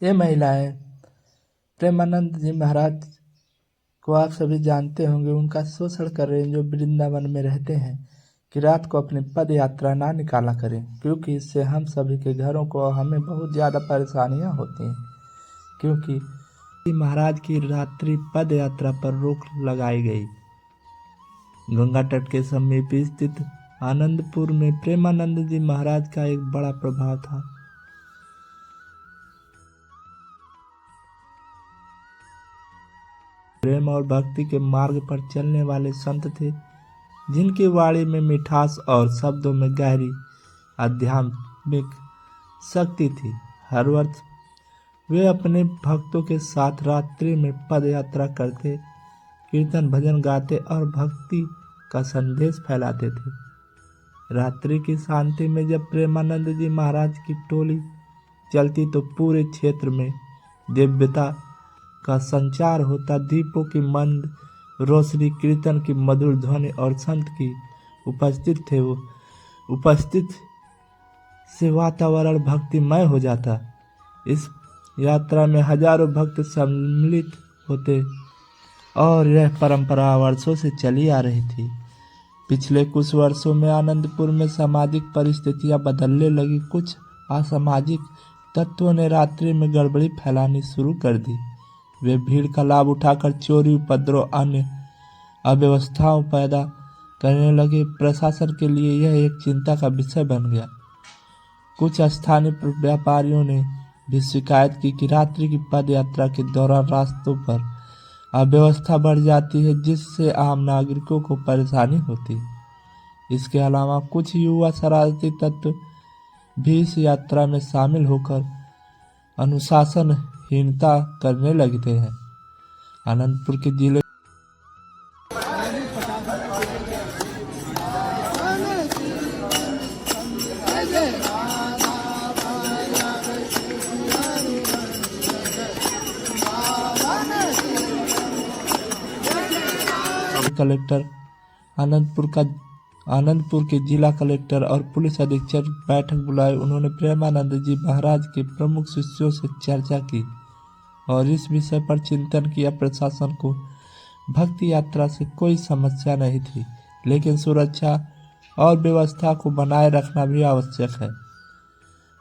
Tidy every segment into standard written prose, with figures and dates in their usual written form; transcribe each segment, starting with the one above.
ये महिलाएं प्रेमानंद जी महाराज को आप सभी जानते होंगे, उनका शोषण कर रहे हैं जो वृंदावन में रहते हैं कि रात को अपनी पद यात्रा ना निकाला करें, क्योंकि इससे हम सभी के घरों को हमें बहुत ज़्यादा परेशानियां होती हैं। क्योंकि महाराज की रात्रि पद यात्रा पर रोक लगाई गई। गंगा तट के समीप स्थित आनंदपुर में प्रेमानंद जी महाराज का एक बड़ा प्रभाव था। प्रेम और भक्ति के मार्ग पर चलने वाले संत थे, जिनकी वाणी में मिठास और शब्दों में गहरी आध्यात्मिक शक्ति थी। हर वर्ष वे अपने भक्तों के साथ रात्रि में पद यात्रा करते, कीर्तन भजन गाते और भक्ति का संदेश फैलाते थे। रात्रि की शांति में जब प्रेमानंद जी महाराज की टोली चलती तो पूरे क्षेत्र में दिव्यता का संचार होता। दीपों की मंद रोशनी, कीर्तन की मधुर ध्वनि और संत की उपस्थित से वातावरण भक्तिमय हो जाता। इस यात्रा में हजारों भक्त सम्मिलित होते और यह परंपरा वर्षों से चली आ रही थी। पिछले कुछ वर्षों में आनंदपुर में सामाजिक परिस्थितियां बदलने लगी। कुछ असामाजिक तत्वों ने रात्रि में गड़बड़ी फैलानी शुरू कर दी। वे भीड़ का लाभ उठाकर चोरी, उपद्रव, अन्य अव्यवस्थाओं पैदा करने लगे। प्रशासन के लिए यह एक चिंता का विषय बन गया। कुछ स्थानीय व्यापारियों ने भी शिकायत की कि रात्रि की पद यात्रा के दौरान रास्तों पर अव्यवस्था बढ़ जाती है, जिससे आम नागरिकों को परेशानी होती है। इसके अलावा कुछ युवा शरारती तत्व भी इस यात्रा में शामिल होकर अनुशासनहीनता करने लगते हैं। आनंदपुर के जिले कलेक्टर आनंदपुर के जिला कलेक्टर और पुलिस अधीक्षक बैठक बुलाए। उन्होंने प्रेमानंद जी महाराज के प्रमुख शिष्यों से चर्चा की और इस विषय पर चिंतन किया। प्रशासन को भक्ति यात्रा से कोई समस्या नहीं थी, लेकिन सुरक्षा और व्यवस्था को बनाए रखना भी आवश्यक है।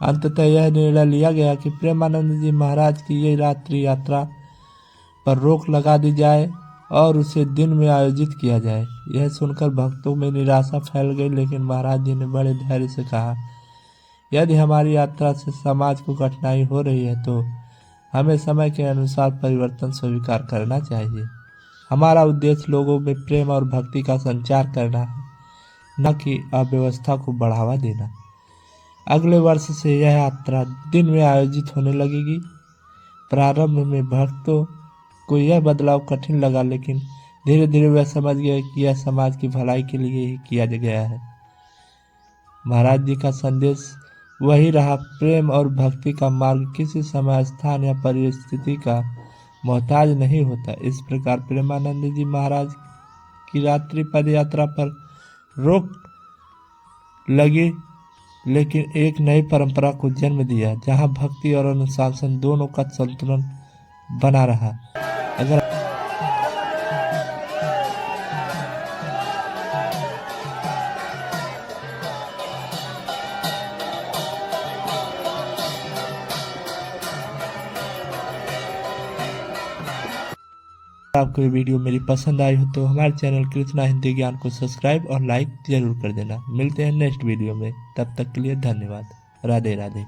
अंततः यह निर्णय लिया गया कि प्रेमानंद जी महाराज की ये रात्रि यात्रा पर रोक लगा दी जाए और उसे दिन में आयोजित किया जाए। यह सुनकर भक्तों में निराशा फैल गई, लेकिन महाराज जी ने बड़े धैर्य से कहा, यदि हमारी यात्रा से समाज को कठिनाई हो रही है तो हमें समय के अनुसार परिवर्तन स्वीकार करना चाहिए। हमारा उद्देश्य लोगों में प्रेम और भक्ति का संचार करना है, न कि अव्यवस्था को बढ़ावा देना। अगले वर्ष से यह यात्रा दिन में आयोजित होने लगेगी। प्रारंभ में भक्तों को यह बदलाव कठिन लगा, लेकिन धीरे धीरे वह समझ गए कि यह समाज की भलाई के लिए ही किया गया है। महाराज जी का संदेश वही रहा, प्रेम और भक्ति का मार्ग किसी समय, स्थान या परिस्थिति का मोहताज नहीं होता। इस प्रकार प्रेमानंद जी महाराज की रात्रि पद यात्रा पर रोक लगी, लेकिन एक नई परंपरा को जन्म दिया, जहां भक्ति और अनुशासन दोनों का संतुलन बना रहा। अगर आपको ये वीडियो मेरी पसंद आई हो तो हमारे चैनल कृष्णा हिंदी ज्ञान को सब्सक्राइब और लाइक जरूर कर देना। मिलते हैं नेक्स्ट वीडियो में, तब तक के लिए धन्यवाद। राधे राधे।